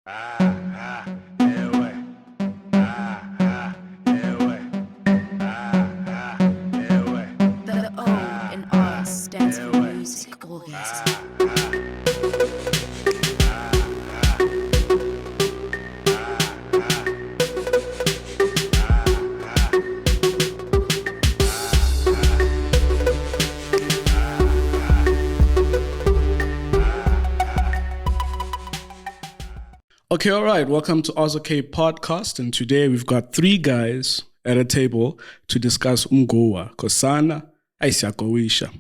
The O in Oz stands for music orgasm. Okay, all right. Welcome to OK Podcast. And today we've got three guys at a table to discuss Umgoa, Kosana, Aisyakowisha.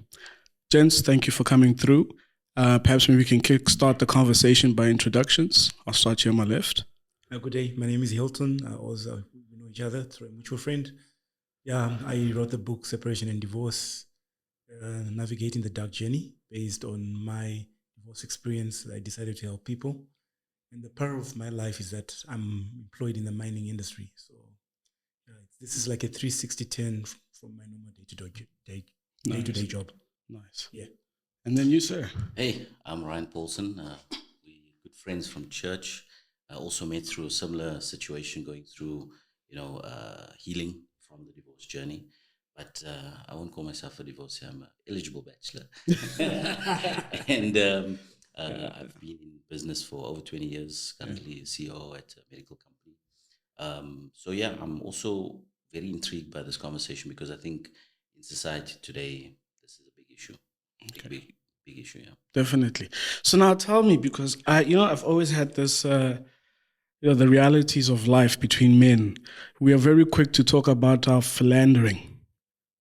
Gents, thank you for coming through. Perhaps maybe we can kickstart the conversation by introductions. I'll start here on my left. Good day. My name is Hilton. We know each other through a mutual friend. Yeah, I wrote the book Separation and Divorce, Navigating the Dark Journey, based on my divorce experience. I decided to help people. And the power of my life is that I'm employed in the mining industry. So this is like a 360-10 from my normal day-to-day job. Nice. Yeah. And then you, sir. Hey, I'm Ryan Paulson. We're good friends from church. I also met through a similar situation, going through, healing from the divorce journey. But I won't call myself a divorcee. I'm an eligible bachelor. And I've been in business for over 20 years, currently CEO at a medical company. I'm also very intrigued by this conversation because I think in society today, this is a big issue. Big issue, yeah. Definitely. So now tell me, because I've always had this, the realities of life between men. We are very quick to talk about our philandering.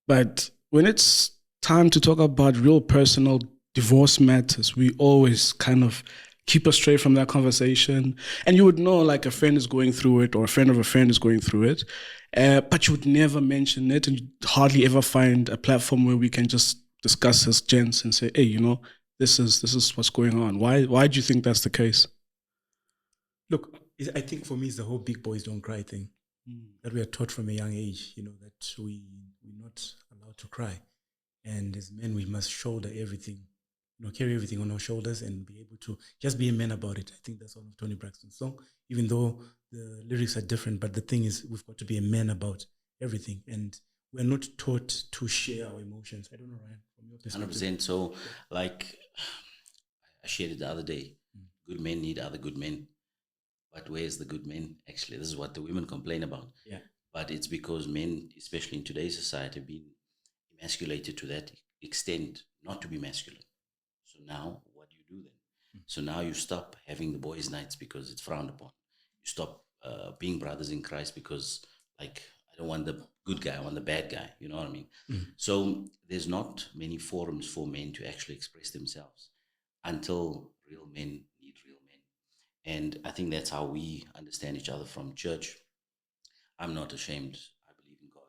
But when it's time to talk about real personal divorce matters, we always kind of keep us straight from that conversation. And you would know, like, a friend is going through it or a friend of a friend is going through it, but you would never mention it, and you'd hardly ever find a platform where we can just discuss as gents and say, hey, this is what's going on. Why do you think that's the case? Look, I think for me it's the whole big boys don't cry thing that we are taught from a young age, that we're not allowed to cry. And as men, we must shoulder everything, carry everything on our shoulders and be able to just be a man about it. I think that's one of Tony Braxton's song, even though the lyrics are different. But the thing is, we've got to be a man about everything. And we're not taught to share our emotions. I don't know, Ryan, from your perspective. 100%. So, like I shared it the other day, good men need other good men. But where's the good men? Actually, this is what the women complain about. Yeah. But it's because men, especially in today's society, have been emasculated to that extent not to be masculine. So now, what do you do then? So now you stop having the boys' nights because it's frowned upon. You stop being brothers in Christ because, like, I don't want the good guy, I want the bad guy. You know what I mean? So there's not many forums for men to actually express themselves until real men need real men. And I think that's how we understand each other from church. I'm not ashamed. I believe in God.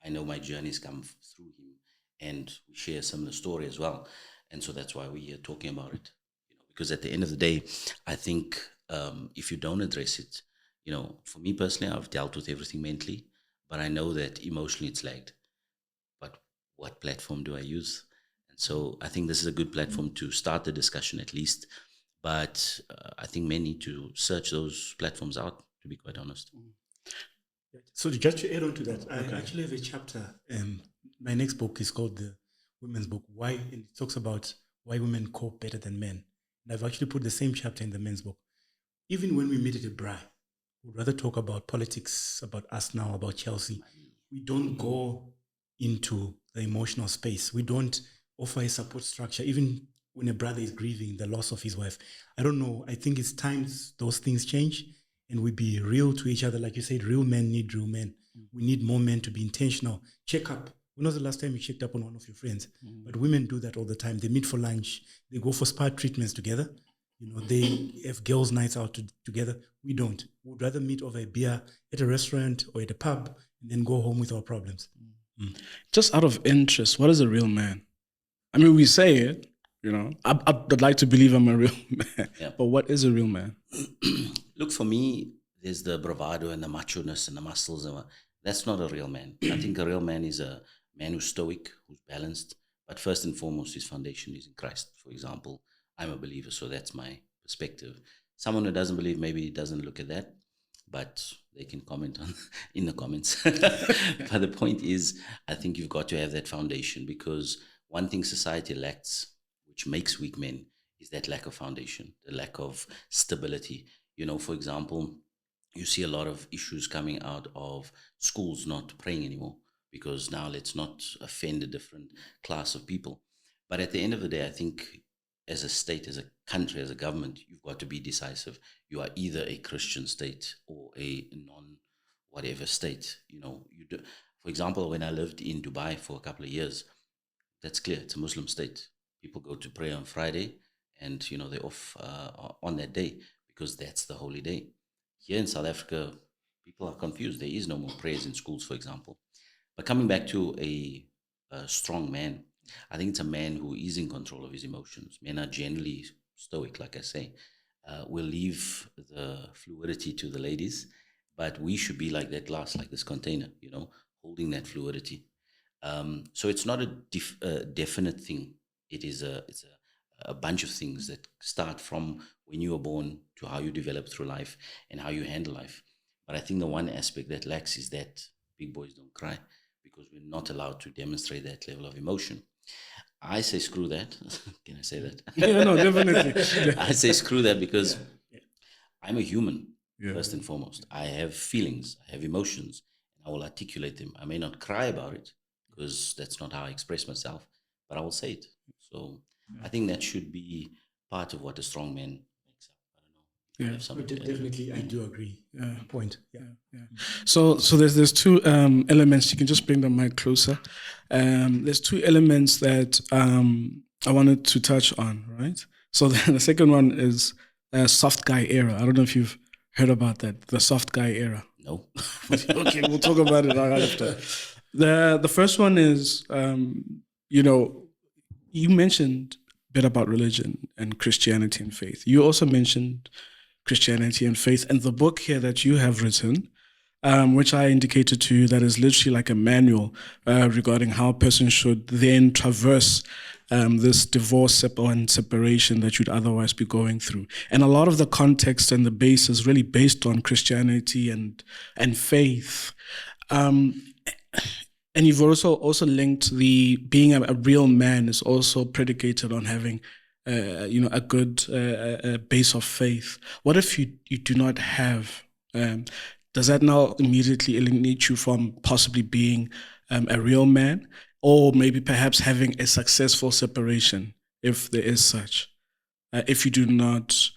I know my journey's come through him, and we share a similar story as well. And so that's why we are talking about it, because at the end of the day, I think if you don't address it, for me personally, I've dealt with everything mentally, but I know that emotionally it's lagged. But what platform do I use? And so I think this is a good platform to start the discussion at least. But I think men need to search those platforms out, to be quite honest. So just to add on to that, I actually have a chapter. My next book is called The Women's Book. Why? And it talks about why women cope better than men. And I've actually put the same chapter in the men's book. Even when we meet at a braai, we'd rather talk about politics, about us now, about Chelsea. We don't go into the emotional space. We don't offer a support structure, even when a brother is grieving the loss of his wife. I don't know. I think it's time those things change and we be real to each other. Like you said, real men need real men. We need more men to be intentional. Check up. When was the last time you checked up on one of your friends? But women do that all the time. They meet for lunch. They go for spa treatments together. They have girls' nights out together. We don't. We'd rather meet over a beer at a restaurant or at a pub and then go home with our problems. Just out of interest, what is a real man? I mean, we say it, I'd like to believe I'm a real man, but what is a real man? Look, for me, there's the bravado and the macho-ness and the muscles. That's not a real man. I think a real man is a man who's stoic, who's balanced, but first and foremost, his foundation is in Christ. For example, I'm a believer, so that's my perspective. Someone who doesn't believe maybe doesn't look at that, but they can comment on in the comments. But the point is, I think you've got to have that foundation, because one thing society lacks, which makes weak men, is that lack of foundation, the lack of stability. For example, you see a lot of issues coming out of schools not praying anymore, because now let's not offend a different class of people. But at the end of the day, I think as a state, as a country, as a government, you've got to be decisive. You are either a Christian state or a non whatever state. You do. For example, when I lived in Dubai for a couple of years, that's clear. It's a Muslim state. People go to pray on Friday, and they're off on that day, because that's the holy day. Here in South Africa, people are confused. There is no more prayers in schools, for example. But coming back to a strong man, I think it's a man who is in control of his emotions. Men are generally stoic, like I say. We'll leave the fluidity to the ladies, but we should be like that glass, like this container, holding that fluidity. So it's not a definite thing. It's a bunch of things that start from when you were born to how you develop through life and how you handle life. But I think the one aspect that lacks is that big boys don't cry, because we're not allowed to demonstrate that level of emotion. I say screw that. Can I say that? Yeah, no, definitely. I say screw that, because Yeah. I'm a human, Yeah. first and foremost. I have feelings, I have emotions, and I will articulate them. I may not cry about it, because that's not how I express myself, but I will say it. So I think that should be part of what a strong man makes up. I don't know. If you Yeah. have something to add. Definitely, I do agree. Yeah. Point. Yeah. So there's two elements. You can just bring the mic closer. There's two elements that I wanted to touch on, right? So the second one is soft guy era. I don't know if you've heard about that, the soft guy era. No. Okay, we'll talk about it right after. The first one is, you mentioned a bit about religion and Christianity and faith. You also mentioned Christianity and faith, and the book here that you have written, which I indicated to you, that is literally like a manual regarding how a person should then traverse this divorce and separation that you'd otherwise be going through. And a lot of the context and the base is really based on Christianity and faith. And you've also linked the being a real man is also predicated on having a good base of faith. What if you do not have? Does that now immediately eliminate you from possibly being a real man, or maybe perhaps having a successful separation, if there is such, if you do not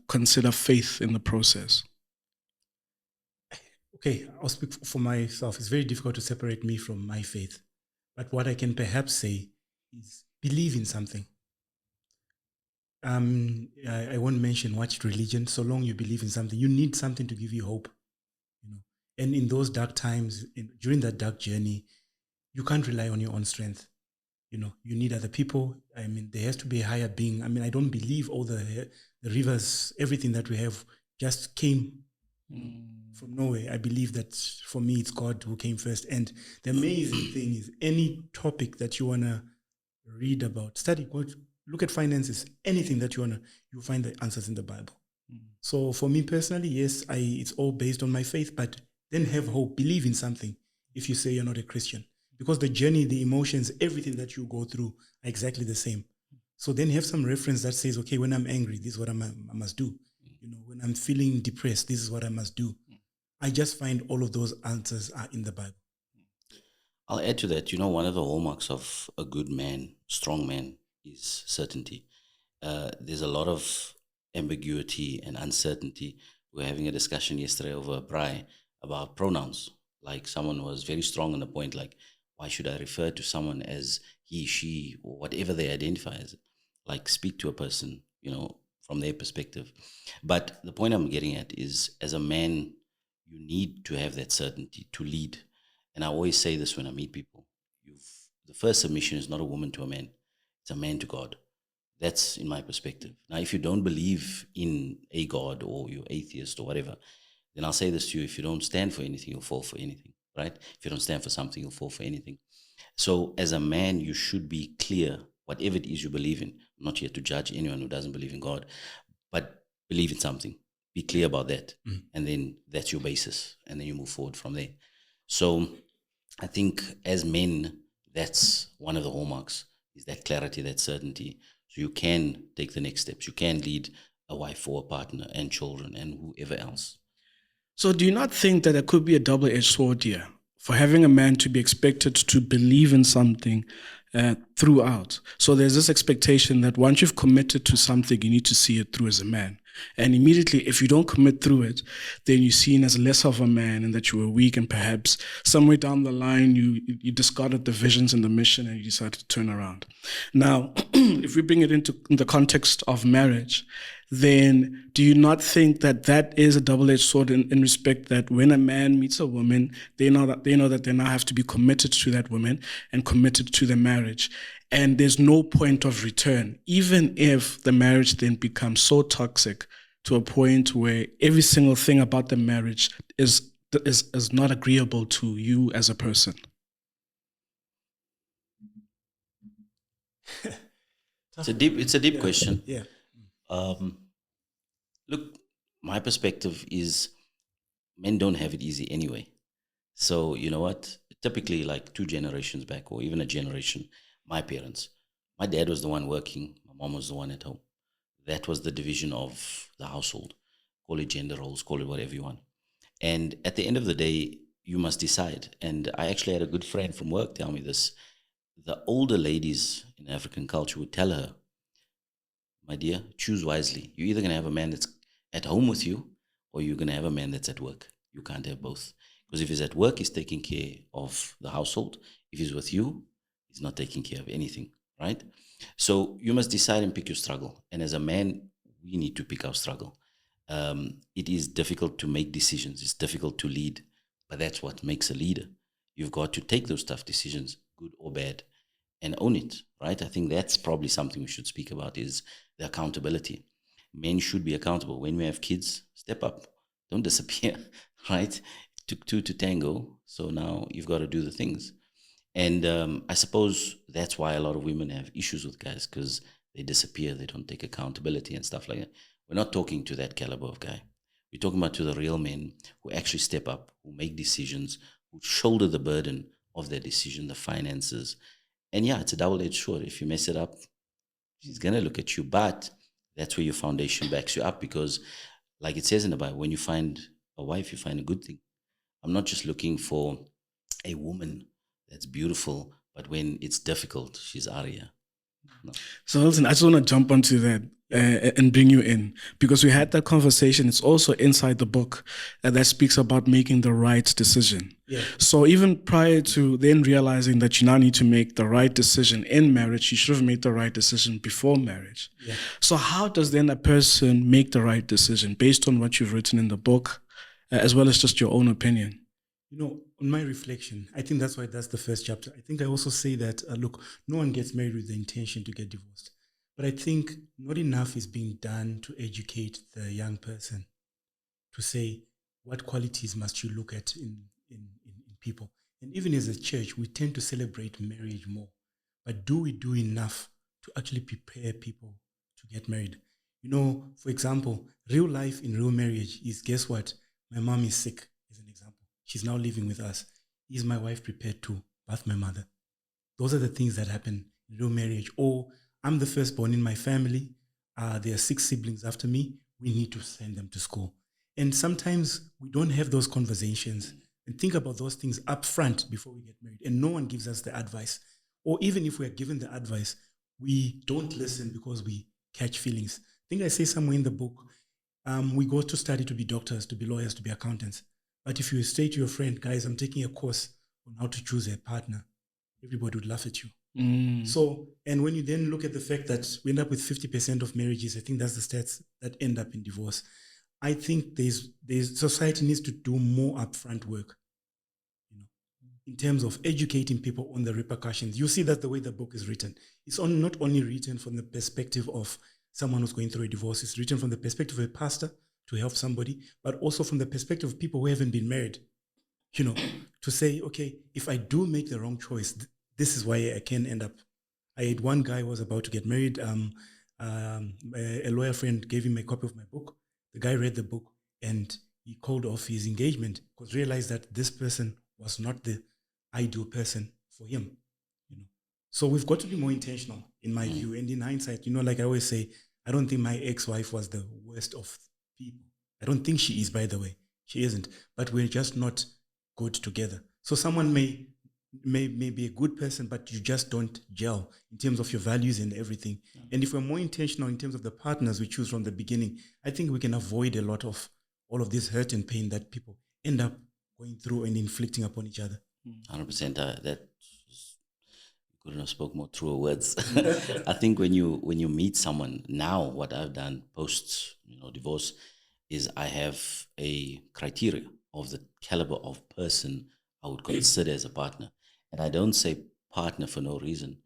consider faith in the process? Okay, I'll speak for myself. It's very difficult to separate me from my faith. But what I can perhaps say is believe in something. I won't mention what religion. So long you believe in something, you need something to give you hope. And in those dark times, during that dark journey, you can't rely on your own strength. You need other people. I mean, there has to be a higher being. I mean, I don't believe all the rivers, everything that we have just came from nowhere. I believe that for me, it's God who came first. And the amazing thing is, any topic that you want to read about, study, look at finances, anything that you'll find the answers in the Bible. So for me personally, yes, it's all based on my faith, but then have hope, believe in something if you say you're not a Christian. Because the journey, the emotions, everything that you go through are exactly the same. So then have some reference that says, okay, when I'm angry, this is what I must do. When I'm feeling depressed, this is what I must do. I just find all of those answers are in the Bible. I'll add to that. One of the hallmarks of a good man, strong man, is certainty. There's a lot of ambiguity and uncertainty. We were having a discussion yesterday over a braai about pronouns. Like, someone was very strong on the point, like, why should I refer to someone as he, she, or whatever they identify as? Like, speak to a person, from their perspective. But the point I'm getting at is, as a man, you need to have that certainty to lead. And I always say this when I meet people. The first submission is not a woman to a man. It's a man to God. That's in my perspective. Now, if you don't believe in a God, or you're atheist or whatever, then I'll say this to you: if you don't stand for anything, you'll fall for anything, right? If you don't stand for something, you'll fall for anything. So as a man, you should be clear, whatever it is you believe in. I'm not here to judge anyone who doesn't believe in God. But believe in something, be clear about that, and then that's your basis, and then you move forward from there. So I think as men, that's one of the hallmarks, is that clarity, that certainty. So you can take the next steps. You can lead a wife or a partner and children and whoever else. So do you not think that there could be a double-edged sword here for having a man to be expected to believe in something throughout? So there's this expectation that once you've committed to something, you need to see it through as a man. And immediately, if you don't commit through it, then you're seen as less of a man and that you were weak, and perhaps somewhere down the line, you discarded the visions and the mission and you decided to turn around. Now, if we bring it into the context of marriage, then do you not think that that is a double-edged sword in respect that when a man meets a woman, they know that they now have to be committed to that woman and committed to the marriage. And there's no point of return, even if the marriage then becomes so toxic to a point where every single thing about the marriage is not agreeable to you as a person. It's a deep question. Yeah. Look, my perspective is men don't have it easy anyway. So you know what? Typically, like 2 generations back, or even a generation, my parents, my dad was the one working, my mom was the one at home. That was the division of the household. Call it gender roles, call it whatever you want. And at the end of the day, you must decide. And I actually had a good friend from work tell me this. The older ladies in African culture would tell her, my dear, choose wisely. You're either going to have a man that's at home with you, or you're going to have a man that's at work. You can't have both. Because if he's at work, he's taking care of the household. If he's with you, he's not taking care of anything, right? So you must decide and pick your struggle. And as a man, we need to pick our struggle. It is difficult to make decisions. It's difficult to lead, but that's what makes a leader. You've got to take those tough decisions, good or bad, and own it, right? I think that's probably something we should speak about, is the accountability. Men should be accountable. When we have kids, step up. Don't disappear, right? It took 2 to tango, so now you've got to do the things. And I suppose that's why a lot of women have issues with guys, because they disappear, they don't take accountability and stuff like that. We're not talking to that caliber of guy. We're talking about to the real men who actually step up, who make decisions, who shoulder the burden of their decision, the finances. And yeah, it's a double-edged sword. If you mess it up, she's going to look at you. But that's where your foundation backs you up, because like it says in the Bible, when you find a wife, you find a good thing. I'm not just looking for a woman that's beautiful, but when it's difficult, she's Arya. No. So Hilton, I just want to jump onto that and bring you in, because we had that conversation. It's also inside the book that speaks about making the right decision. Yeah. So even prior to then realizing that you now need to make the right decision in marriage, you should have made the right decision before marriage. Yeah. So how does then a person make the right decision based on what you've written in the book, as well as just your own opinion? You know, on my reflection, I think that's why that's the first chapter. I think I also say that, look, no one gets married with the intention to get divorced. But I think not enough is being done to educate the young person to say, what qualities must you look at in people? And even as a church, we tend to celebrate marriage more. But do we do enough to actually prepare people to get married? You know, for example, real life in real marriage is, guess what? My mom is sick, as an example. She's now living with us. Is my wife prepared to birth my mother? Those are the things that happen in real marriage. Or I'm the firstborn in my family. There are 6 siblings after me. We need to send them to school. And sometimes we don't have those conversations and think about those things up front before we get married. And no one gives us the advice. Or even if we're given the advice, we don't listen because we catch feelings. I think I say somewhere in the book, we go to study to be doctors, to be lawyers, to be accountants. But if you say to your friend, guys, I'm taking a course on how to choose a partner, everybody would laugh at you. So, and when you then look at the fact that we end up with 50% of marriages, I think that's the stats that end up in divorce. I think there's society needs to do more upfront work, you know, in terms of educating people on the repercussions. You see that the way the book is written, it's not only written from the perspective of someone who's going through a divorce. It's written from the perspective of a pastor to help somebody, but also from the perspective of people who haven't been married, you know, to say, okay, if I do make the wrong choice, this is why I can end up. I had one guy who was about to get married. A lawyer friend gave him a copy of my book. The guy read the book and he called off his engagement because realized that this person was not the ideal person for him. So we've got to be more intentional, in my view. And in hindsight, like I always say, I don't think my ex-wife was the worst of people. I don't think she is, by the way. She isn't. But we're just not good together. So someone may be a good person, but you just don't gel in terms of your values and everything. And if we're more intentional in terms of the partners we choose from the beginning, I think we can avoid a lot of all of this hurt and pain that people end up going through and inflicting upon each other. 100%. That couldn't have spoke more truer words. I think when you meet someone now, what I've done post divorce is I have a criteria of the caliber of person I would consider as a partner, and I don't say partner for no reason.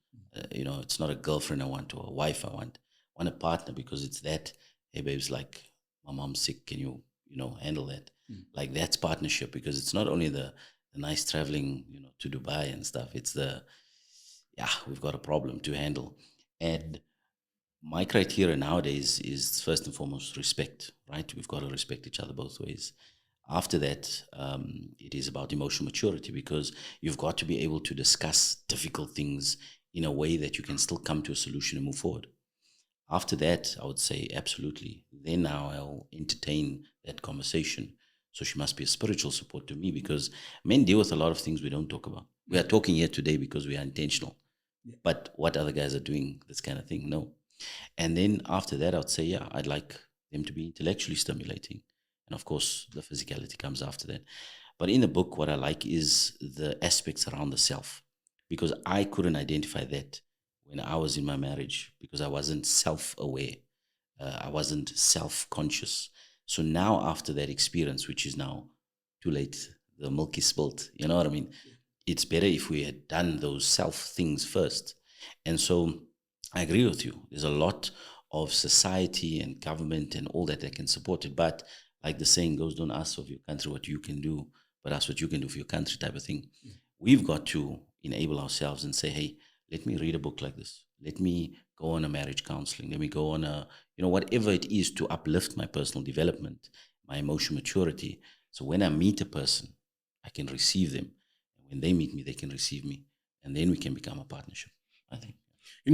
It's not a girlfriend I want or a wife I want. I want a partner because it's that. Hey, babes, like my mom's sick. Can you handle that? Like that's partnership, because it's not only the nice traveling to Dubai and stuff. It's we've got a problem to handle. And my criteria nowadays is first and foremost respect, right? We've got to respect each other both ways. After that, it is about emotional maturity, because you've got to be able to discuss difficult things in a way that you can still come to a solution and move forward. After that, I would say absolutely. Then now I'll entertain that conversation. So she must be a spiritual support to me, because men deal with a lot of things we don't talk about. We are talking here today because we are intentional. Yeah. But what other guys are doing this kind of thing? No. And then after that, I would say, I'd like them to be intellectually stimulating. And of course, the physicality comes after that. But in the book, what I like is the aspects around the self, because I couldn't identify that when I was in my marriage, because I wasn't self-aware. I wasn't self-conscious. So now after that experience, which is now too late, the milk is spilt, you know what I mean? It's better if we had done those self things first. And so I agree with you. There's a lot of society and government and all that can support it. But like the saying goes, don't ask of your country what you can do, but ask what you can do for your country, type of thing. We've got to enable ourselves and say, hey, let me read a book like this. Let me go on a marriage counseling. Let me go on a, whatever it is to uplift my personal development, my emotional maturity. So when I meet a person, I can receive them. And when they meet me, they can receive me. And then we can become a partnership, I think.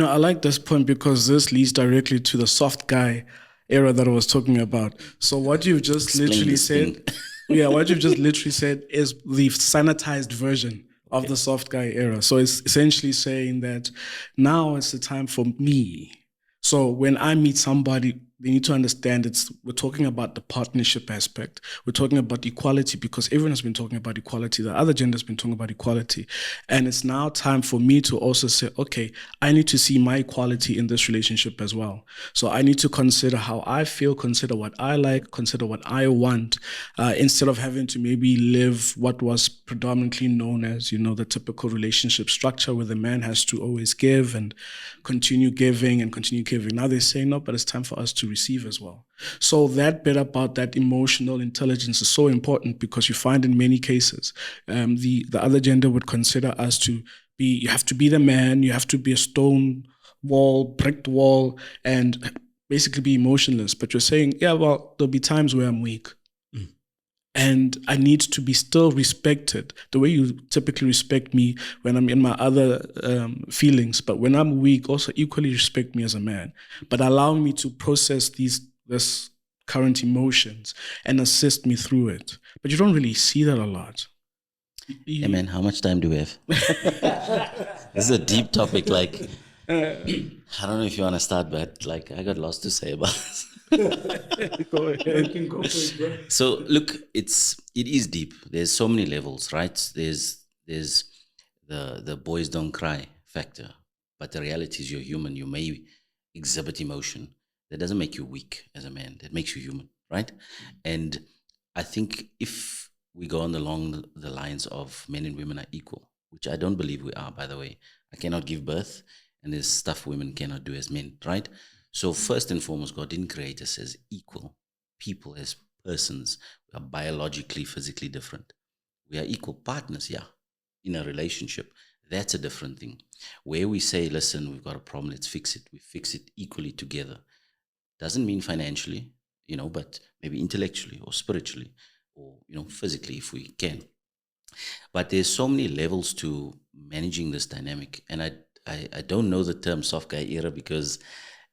I like this point, because this leads directly to the soft guy era that I was talking about. So what you've just literally said, what you've just literally said is the sanitized version of the soft guy era. So it's essentially saying that now it's the time for me. So when I meet somebody, they need to understand we're talking about the partnership aspect. We're talking about equality, because everyone has been talking about equality. The other gender has been talking about equality. And it's now time for me to also say, okay, I need to see my equality in this relationship as well. So I need to consider how I feel, consider what I like, consider what I want, instead of having to maybe live what was predominantly known as, the typical relationship structure where the man has to always give and continue giving and continue giving. Now they say no, but it's time for us to receive as well. So that bit about that emotional intelligence is so important, because you find in many cases the other gender would consider us to be, you have to be the man, you have to be a stone wall, brick wall, and basically be emotionless. But you're saying, there'll be times where I'm weak. And I need to be still respected the way you typically respect me when I'm in my other feelings. But when I'm weak, also equally respect me as a man. But allow me to process this current emotions and assist me through it. But you don't really see that a lot. Hey man, how much time do we have? This is a deep topic. Like, I don't know if you want to start, but like, I got lots to say about this. Go ahead. So look, it is deep. There's so many levels, right? There's the boys don't cry factor, but the reality is you're human. You may exhibit emotion. That doesn't make you weak as a man. That makes you human, right? And I think if we go along the lines of men and women are equal, which I don't believe we are, by the way. I cannot give birth, and there's stuff women cannot do as men, right? So first and foremost, God didn't create us as equal people, as persons. We are biologically, physically different. We are equal partners, in a relationship. That's a different thing. Where we say, listen, we've got a problem, let's fix it. We fix it equally together. Doesn't mean financially, but maybe intellectually or spiritually or, physically if we can. But there's so many levels to managing this dynamic. And I don't know the term soft guy era because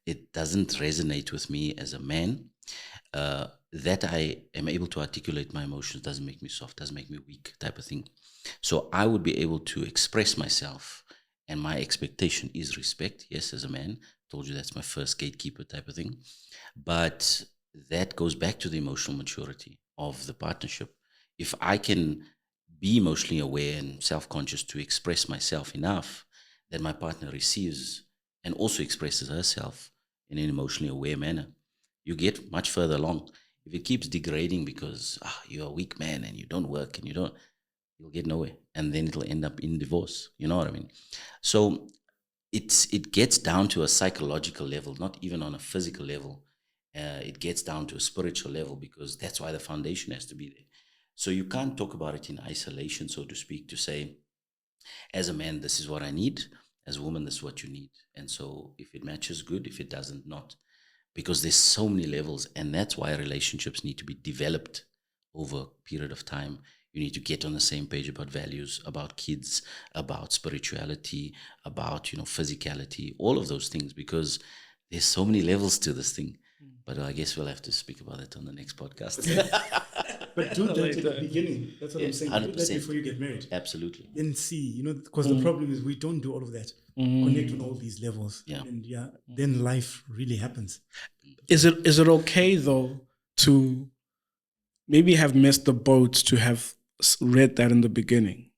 it doesn't resonate with me as a man. That I am able to articulate my emotions doesn't make me soft, doesn't make me weak, type of thing. So I would be able to express myself, and my expectation is respect. Yes, as a man, told you that's my first gatekeeper type of thing. But that goes back to the emotional maturity of the partnership. If I can be emotionally aware and self-conscious to express myself enough that my partner receives and also expresses herself in an emotionally aware manner, you get much further along. If it keeps degrading because you're a weak man and you don't work and you'll get nowhere, and then it'll end up in divorce. You know what I mean? So it gets down to a psychological level, not even on a physical level. It gets down to a spiritual level because that's why the foundation has to be there. So you can't talk about it in isolation, so to speak, to say, as a man, this is what I need. As a woman, this is what you need. And so if it matches, good. If it doesn't, not. Because there's so many levels, and that's why relationships need to be developed over a period of time. You need to get on the same page about values, about kids, about spirituality, about physicality, all of those things, because there's so many levels to this thing. But I guess we'll have to speak about it on the next podcast. But do that at the beginning. That's what I'm saying. 100%. Do that before you get married. Absolutely. Then see, because the problem is we don't do all of that. Connect on all these levels. Yeah. And then life really happens. Is it okay though to maybe have missed the boat to have read that in the beginning,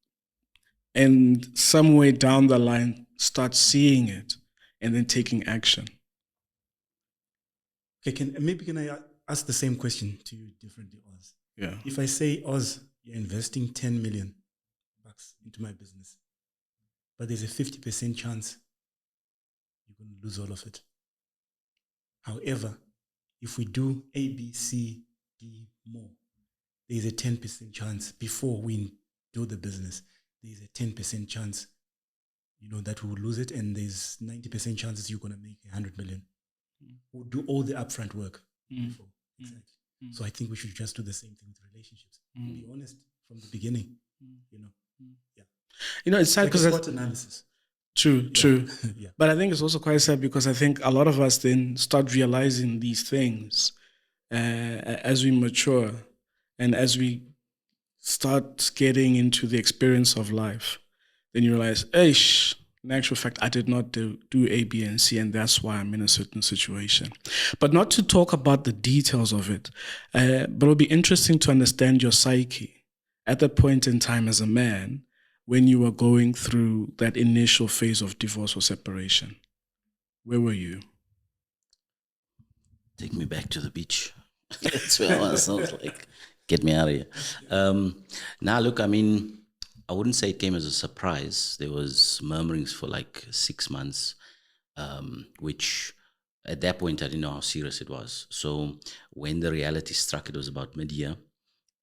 and somewhere down the line start seeing it and then taking action? Okay, can I ask the same question to you differently, Oz? Yeah. If I say, Oz, you're investing 10 million bucks into my business, but there's a 50% chance you're going to lose all of it. However, if we do A, B, C, D more, there's a 10% chance before we do the business, there's a 10% chance, that we will lose it, and there's 90% chances you're going to make 100 million. We'll do all the upfront work before. Exactly. So I think we should just do the same thing with relationships. Be honest from the beginning. Yeah. It's sad Like a because SWOT analysis. True. Yeah. But I think it's also quite sad because I think a lot of us then start realizing these things as we mature and as we start getting into the experience of life. Then you realize, in actual fact, I did not do A, B, and C, and that's why I'm in a certain situation. But not to talk about the details of it, but it'll be interesting to understand your psyche at that point in time as a man when you were going through that initial phase of divorce or separation. Where were you? Take me back to the beach. That's where I was. I was like, get me out of here. Now, look, I wouldn't say it came as a surprise. There was murmurings for like 6 months, which at that point, I didn't know how serious it was. So when the reality struck, it was about mid-year,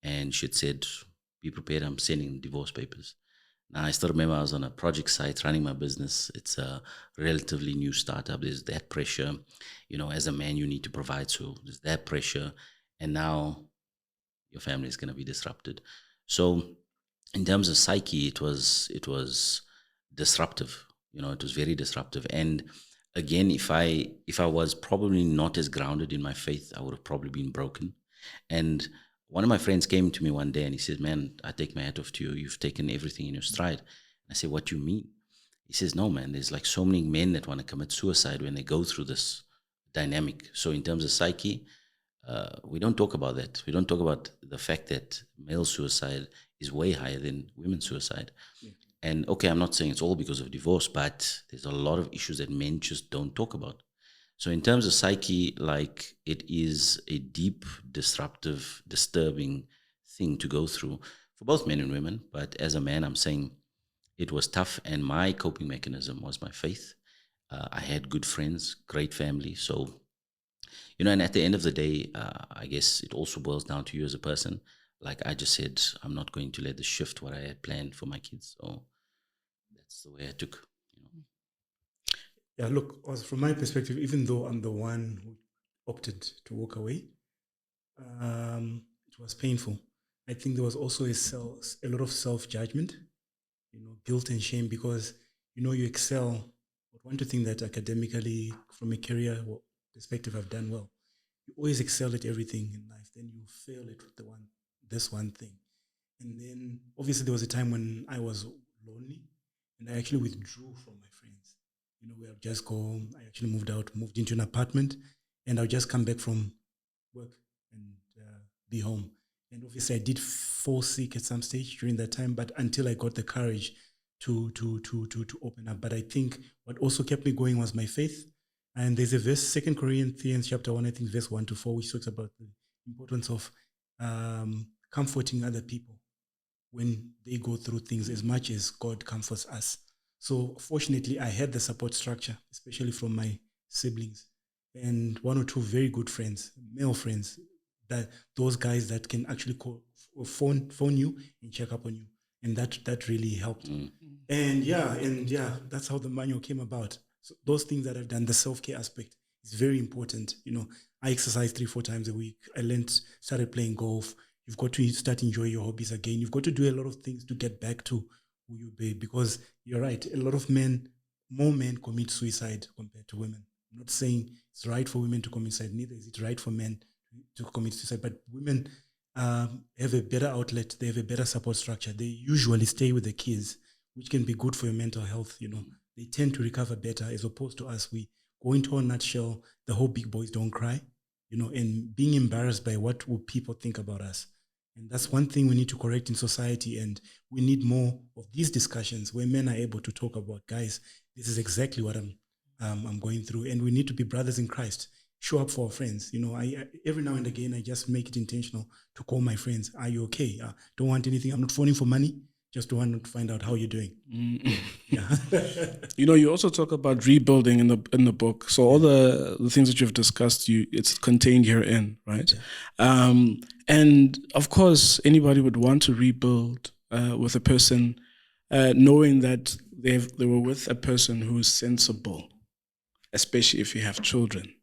and she had said, be prepared, I'm sending divorce papers. Now, I still remember I was on a project site running my business. It's a relatively new startup. There's that pressure. As a man, you need to provide. So there's that pressure. And now your family is going to be disrupted. So in terms of psyche, it was disruptive. It was very disruptive. And again, if I was probably not as grounded in my faith, I would have probably been broken. And one of my friends came to me one day and he said, man, I take my hat off to you. You've taken everything in your stride. I said, what do you mean? He says, no, man, there's like so many men that want to commit suicide when they go through this dynamic. So in terms of psyche, we don't talk about that. We don't talk about the fact that male suicide is way higher than women's suicide. Yeah. And okay, I'm not saying it's all because of divorce, but there's a lot of issues that men just don't talk about. So in terms of psyche, like it is a deep, disruptive, disturbing thing to go through for both men and women. But as a man, I'm saying it was tough, and my coping mechanism was my faith. I had good friends, great family. So, and at the end of the day, I guess it also boils down to you as a person. Like I just said, I'm not going to let this shift what I had planned for my kids. So that's the way I took. Yeah, look, from my perspective, even though I'm the one who opted to walk away, it was painful. I think there was also a lot of self-judgment, guilt and shame because, you excel. I want to think that academically, from a career perspective, I've done well. You always excel at everything in life. Then you fail at this one thing. And then obviously there was a time when I was lonely and I actually withdrew from my friends. Where I'd just go home. I actually moved into an apartment and I'll just come back from work and be home. And obviously I did fall sick at some stage during that time, but until I got the courage to open up. But I think what also kept me going was my faith. And there's a verse, 2 Corinthians chapter 1, I think verse 1-4, which talks about the importance of comforting other people when they go through things as much as God comforts us. So fortunately, I had the support structure, especially from my siblings and one or two very good friends, male friends, that those guys that can actually phone you and check up on you. And that really helped. And that's how the manual came about. So those things that I've done, the self-care aspect is very important. I exercise 3-4 times a week. I started playing golf. You've got to start enjoying your hobbies again. You've got to do a lot of things to get back to who you be, because you're right. A lot of more men commit suicide compared to women. I'm not saying it's right for women to commit suicide. Neither is it right for men to commit suicide. But women have a better outlet. They have a better support structure. They usually stay with the kids, which can be good for your mental health. They tend to recover better as opposed to us. We go into a nutshell. The whole big boys don't cry, and being embarrassed by what will people think about us. And that's one thing we need to correct in society. And we need more of these discussions where men are able to talk about, guys, this is exactly what I'm going through. And we need to be brothers in Christ. Show up for our friends. I every now and again, I just make it intentional to call my friends. Are you okay? Don't want anything. I'm not phoning for money. Just want to find out how you're doing. Yeah. You also talk about rebuilding in the book. So all the things that you've discussed, it's contained herein, right? Yeah. And of course, anybody would want to rebuild with a person, knowing that they were with a person who is sensible, especially if you have children.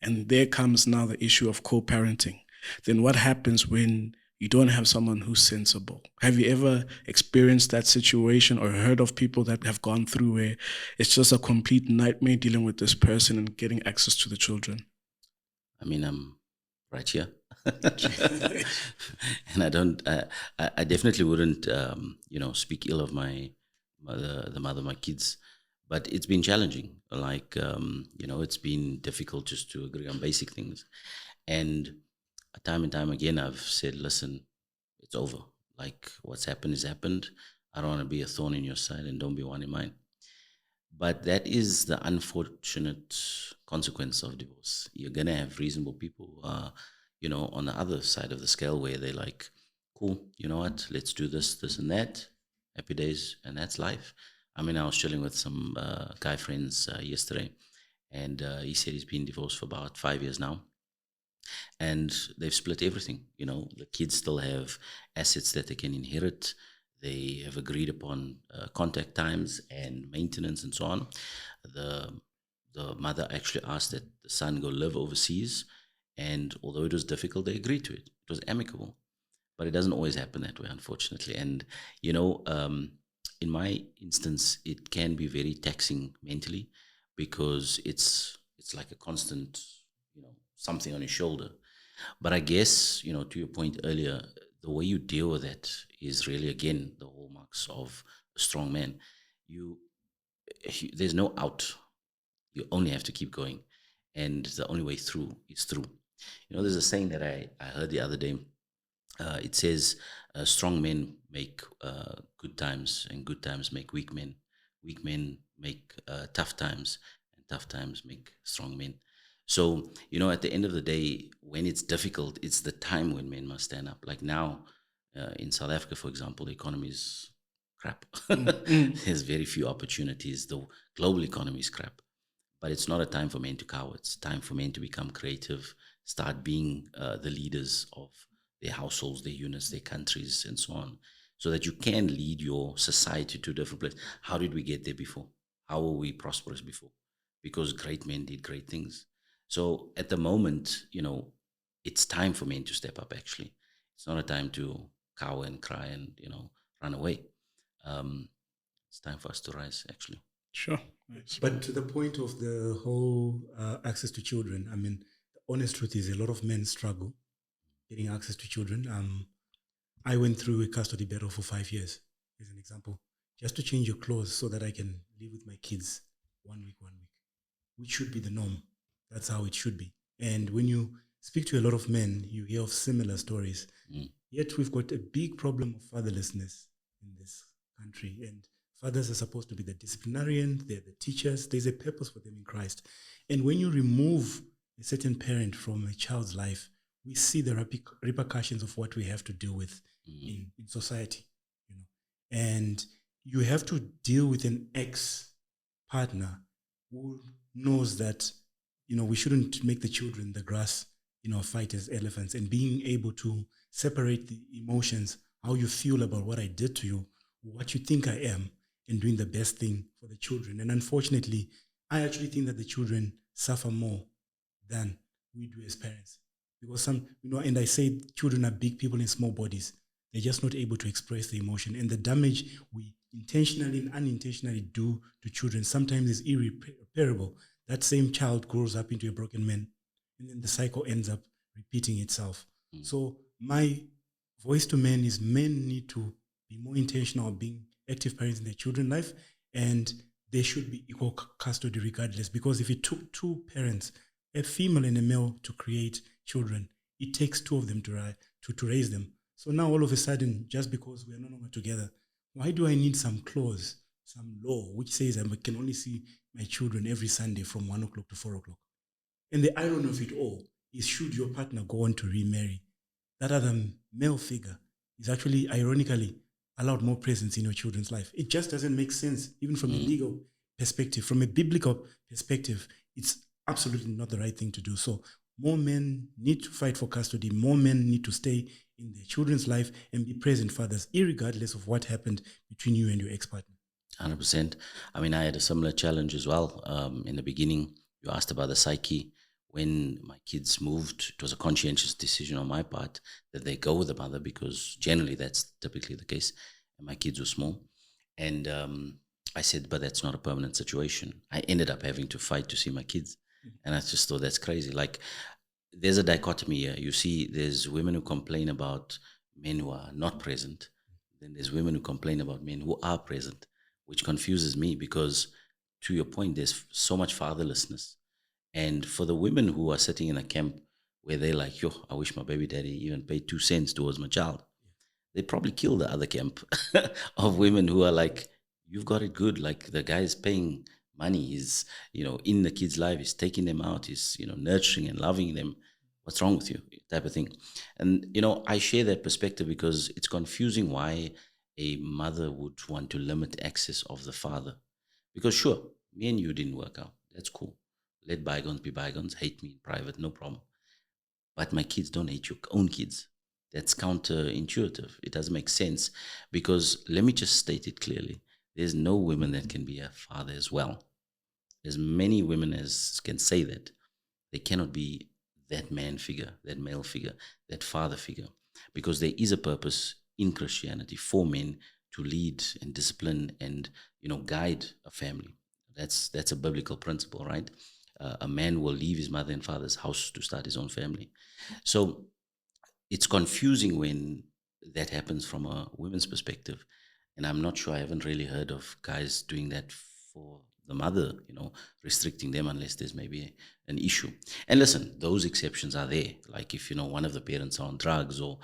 And there comes now the issue of co-parenting. Then what happens when you don't have someone who's sensible? Have you ever experienced that situation or heard of people that have gone through where it's just a complete nightmare dealing with this person and getting access to the children? I mean, I'm right here. And I definitely wouldn't, speak ill of the mother of my kids. But it's been challenging. It's been difficult just to agree on basic things. And time and time again, I've said, listen, it's over. Like, what's happened is happened. I don't want to be a thorn in your side, and don't be one in mine. But that is the unfortunate consequence of divorce. You're going to have reasonable people who are, on the other side of the scale where they're like, cool, you know what, let's do this, this and that. Happy days, and that's life. I mean, I was chilling with some guy friends yesterday, and he said he's been divorced for about 5 years now. And they've split everything. The kids still have assets that they can inherit. They have agreed upon contact times and maintenance and so on. The mother actually asked that the son go live overseas. And although it was difficult, they agreed to it. It was amicable. But it doesn't always happen that way, unfortunately. And, in my instance, it can be very taxing mentally because it's like a constant, something on your shoulder. But I guess, to your point earlier, the way you deal with that is really, again, the hallmarks of a strong man. There's no out. You only have to keep going. And the only way through is through. There's a saying that I heard the other day. It says, strong men make good times, and good times make weak men. Weak men make tough times, and tough times make strong men. So, at the end of the day, when it's difficult, it's the time when men must stand up. Like now, in South Africa, for example, the economy is crap. There's very few opportunities. The global economy is crap. But it's not a time for men to cower. It's time for men to become creative, start being the leaders of their households, their units, their countries, and so on. so that you can lead your society to a different place. How did we get there before? How were we prosperous before? Because great men did great things. So at the moment, it's time for men to step up, actually. It's not a time to cower and cry and, run away. It's time for us to rise, actually. Sure. Nice. But to the point of the whole access to children, I mean, the honest truth is a lot of men struggle getting access to children. I went through a custody battle for 5 years, as an example, just to change your clothes so that I can live with my kids 1 week, which should be the norm. That's how it should be. And when you speak to a lot of men, you hear of similar stories. Yet we've got a big problem of fatherlessness in this country. And fathers are supposed to be the disciplinarian, they're the teachers, there's a purpose for them in Christ. And when you remove a certain parent from a child's life, we see the repercussions of what we have to deal with in society. And you have to deal with an ex-partner who knows that, we shouldn't make the children the grass, fight as elephants, and being able to separate the emotions, how you feel about what I did to you, what you think I am, and doing the best thing for the children. And unfortunately, I actually think that the children suffer more than we do as parents. Because and I say children are big people in small bodies. They're just not able to express the emotion. And the damage we intentionally and unintentionally do to children sometimes is irreparable. That same child grows up into a broken man, and then the cycle ends up repeating itself. So my voice to men is men need to be more intentional of being active parents in their children's life, and there should be equal custody regardless. Because if it took two parents, a female and a male, to create children, it takes two of them to raise them. So now all of a sudden, just because we are no longer together, why do I need some clause, some law, which says I can only see my children every Sunday from 1 o'clock to 4 o'clock? And the irony of it all is, should your partner go on to remarry, that other male figure is actually, ironically, allowed more presence in your children's life. It just doesn't make sense, even from a legal perspective. From a biblical perspective, it's absolutely not the right thing to do. So more men need to fight for custody. More men need to stay in their children's life and be present fathers, irregardless of what happened between you and your ex-partner. 100%. I mean, I had a similar challenge as well. In the beginning, you asked about the psyche. When my kids moved, it was a conscientious decision on my part that they go with the mother, because generally that's typically the case. And my kids were small. And I said, but that's not a permanent situation. I ended up having to fight to see my kids. And I just thought, that's crazy. Like, there's a dichotomy here. You see, there's women who complain about men who are not present. Then there's women who complain about men who are present, which confuses me, because to your point, there's so much fatherlessness. And for the women who are sitting in a camp where they're like, yo, I wish my baby daddy even paid 2 cents towards my child, they probably kill the other camp of women who are like, you've got it good. Like, the guy is paying money, he's, in the kid's life, he's taking them out, he's, nurturing and loving them. What's wrong with you? Type of thing. And, I share that perspective because it's confusing why a mother would want to limit access of the father. Because sure, me and you didn't work out. That's cool. Let bygones be bygones. Hate me in private, no problem. But my kids don't hate your own kids. That's counterintuitive. It doesn't make sense, because let me just state it clearly. There's no woman that can be a father as well. As many women as can say that. They cannot be that man figure, that male figure, that father figure, because there is a purpose in Christianity for men to lead and discipline and, guide a family. That's a biblical principle, right? A man will leave his mother and father's house to start his own family. So it's confusing when that happens from a women's perspective. And I'm not sure, I haven't really heard of guys doing that for the mother, restricting them unless there's maybe an issue. And listen, those exceptions are there. Like, if, one of the parents are on drugs or,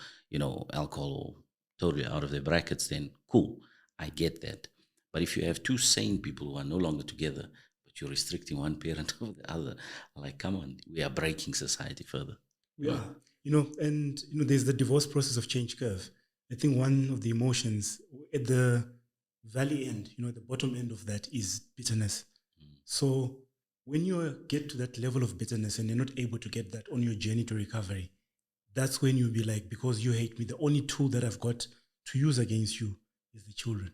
alcohol, or totally out of their brackets, then cool, I get that. But if you have two sane people who are no longer together, but you're restricting one parent over the other, like, come on, we are breaking society further. We are. There's the divorce process of change curve. I think one of the emotions at the valley end, the bottom end of that, is bitterness. So when you get to that level of bitterness and you're not able to get that on your journey to recovery, that's when you'll be like, because you hate me, the only tool that I've got to use against you is the children.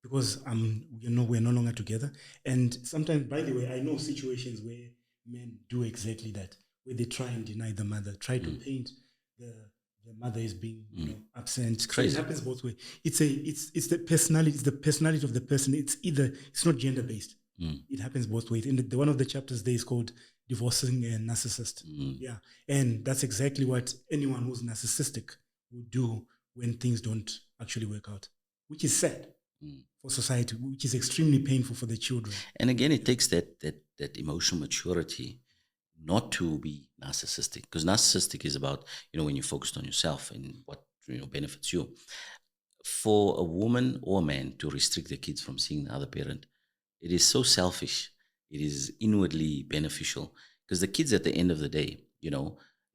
Because we're no longer together. And sometimes, by the way, I know situations where men do exactly that, where they try and deny the mother, try to paint the mother as being absent. It's crazy. So it happens both ways. It's the personality. It's the personality of the person. It's not gender based. It happens both ways. And one of the chapters there is called Divorcing a Narcissist. Yeah, and that's exactly what anyone who's narcissistic would do when things don't actually work out, which is sad for society, which is extremely painful for the children. And again, it takes that emotional maturity not to be narcissistic, because narcissistic is about, when you're focused on yourself and what benefits you. For a woman or a man to restrict their kids from seeing the other parent, it is so selfish. It is inwardly beneficial, because the kids at the end of the day,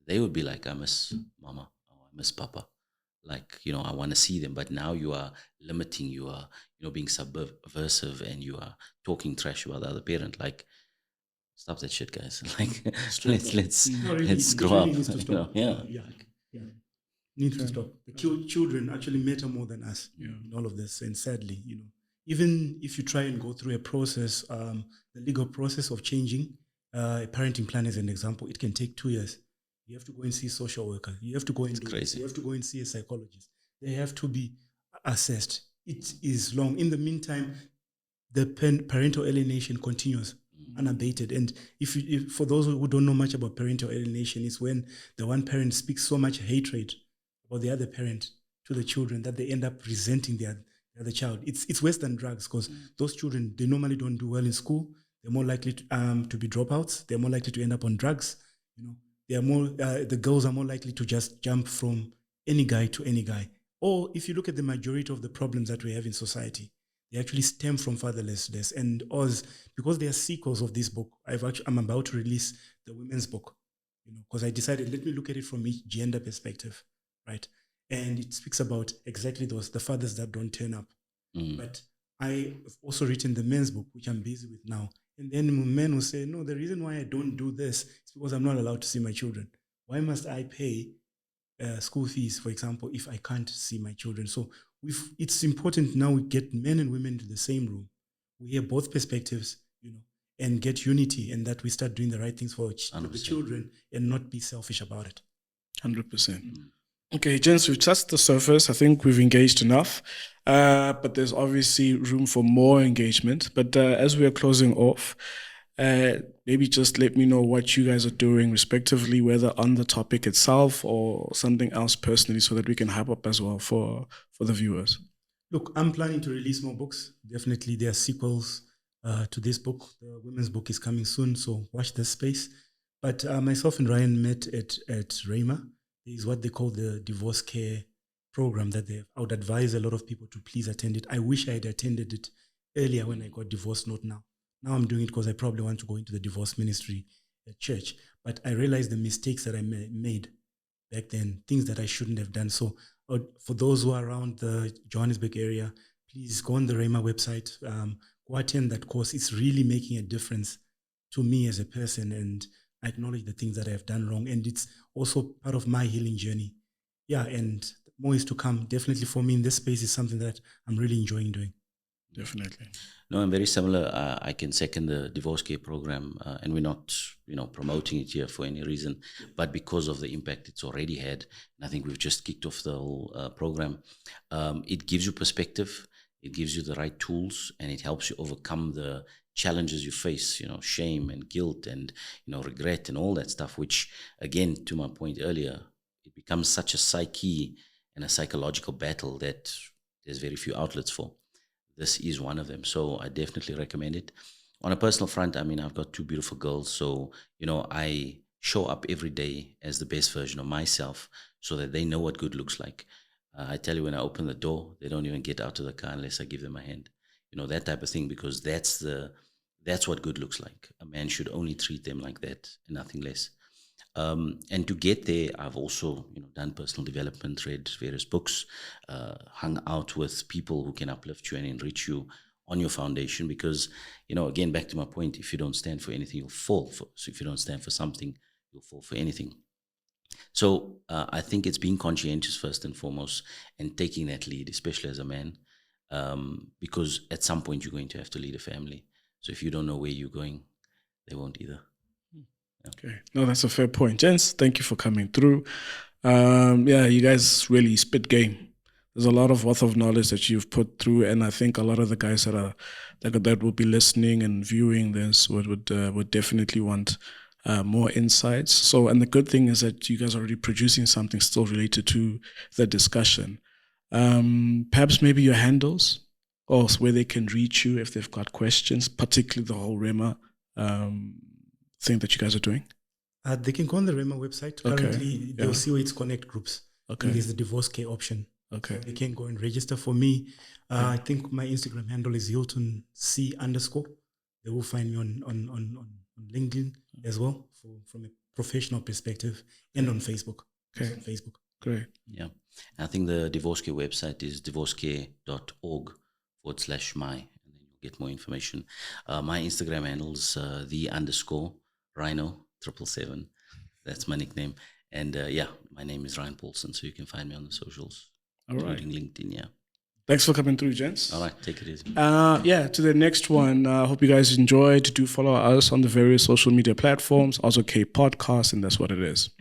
they would be like, I miss mama, or I miss papa. Like, I want to see them, but now you are limiting, you are, being subversive, and you are talking trash about the other parent. Like, stop that shit, guys. Like, let's grow up. Needs to stop. Yeah. Needs to stop. The children actually matter more than us in all of this. And sadly, even if you try and go through a process, the legal process of changing a parenting plan, as an example, it can take 2 years. You have to go and see a social worker. You have to go and crazy. You have to go and see a psychologist. They have to be assessed. It is long. In the meantime, the parental alienation continues unabated. And if for those who don't know much about parental alienation, it's when the one parent speaks so much hatred about the other parent to the children that they end up resenting the other child. It's worse than drugs, because those children, they normally don't do well in school. They're more likely to be dropouts. They're more likely to end up on drugs. They are more. The girls are more likely to just jump from any guy to any guy. Or if you look at the majority of the problems that we have in society, they actually stem from fatherlessness. And us, because they are sequels of this book, I'm about to release the women's book, because I decided, let me look at it from each gender perspective, right? And it speaks about exactly the fathers that don't turn up. But I have also written the men's book, which I'm busy with now. And then men will say, no, the reason why I don't do this is because I'm not allowed to see my children. Why must I pay school fees, for example, if I can't see my children? So it's important now we get men and women into the same room. We hear both perspectives, and get unity, and that we start doing the right things for the children and not be selfish about it. 100%. Okay, gents, we've touched the surface. I think we've engaged enough, but there's obviously room for more engagement. But as we are closing off, maybe just let me know what you guys are doing respectively, whether on the topic itself or something else personally, so that we can hype up as well for the viewers. Look, I'm planning to release more books. Definitely there are sequels to this book. The women's book is coming soon, so watch this space. But myself and Ryan met at Rhema. Is what they call the divorce care program that I would advise a lot of people to please attend it. I wish I had attended it earlier when I got divorced, not now. Now I'm doing it because I probably want to go into the divorce ministry at church. But I realized the mistakes that I made back then, things that I shouldn't have done. So for those who are around the Johannesburg area, please go on the Rhema website, go attend that course. It's really making a difference to me as a person, and I acknowledge the things that I have done wrong, and it's also part of my healing journey. Yeah, and more is to come. Definitely for me in this space is something that I'm really enjoying doing. Definitely. No, I'm very similar. I can second the divorce care program, and we're not, promoting it here for any reason, but because of the impact it's already had, and I think we've just kicked off the whole program. It gives you perspective, it gives you the right tools, and it helps you overcome the challenges you face, shame and guilt and, regret and all that stuff, which, again, to my point earlier, it becomes such a psyche and a psychological battle that there's very few outlets for. This is one of them. So I definitely recommend it. On a personal front, I've got 2 beautiful girls. So, I show up every day as the best version of myself so that they know what good looks like. I tell you, when I open the door, they don't even get out of the car unless I give them a hand. That type of thing, because that's what good looks like. A man should only treat them like that and nothing less. And to get there, I've also done personal development, read various books, hung out with people who can uplift you and enrich you on your foundation. Because, again, back to my point, if you don't stand for anything, you'll fall. So if you don't stand for something, you'll fall for anything. So I think it's being conscientious first and foremost, and taking that lead, especially as a man, because at some point you're going to have to lead a family. So if you don't know where you're going, they won't either. Okay. No, that's a fair point. Gents, thank you for coming through. You guys really spit game. There's a lot of wealth of knowledge that you've put through, and I think a lot of the guys that will be listening and viewing this would definitely want more insights. So, and the good thing is that you guys are already producing something still related to the discussion. Perhaps maybe your handles, or where they can reach you if they've got questions, particularly the whole Rema thing that you guys are doing. They can go on the Rema website. Currently, they'll see where it's connect groups. Okay. And there's the divorce care option. Okay. They can go and register for me. I think my Instagram handle is Hilton C_. They will find me on LinkedIn as well from a professional perspective, and on Facebook. Okay. On Facebook. Great. Yeah. I think the Divorce Care website is divorcecare.org/my, and then you'll get more information. My Instagram handle's _Rhino777. That's my nickname. And my name is Ryan Paulson, so you can find me on the socials, including LinkedIn. Yeah. Thanks for coming through, gents. All right, take it easy. To the next one. I hope you guys enjoyed. Do follow us on the various social media platforms, also K Podcast, and that's what it is.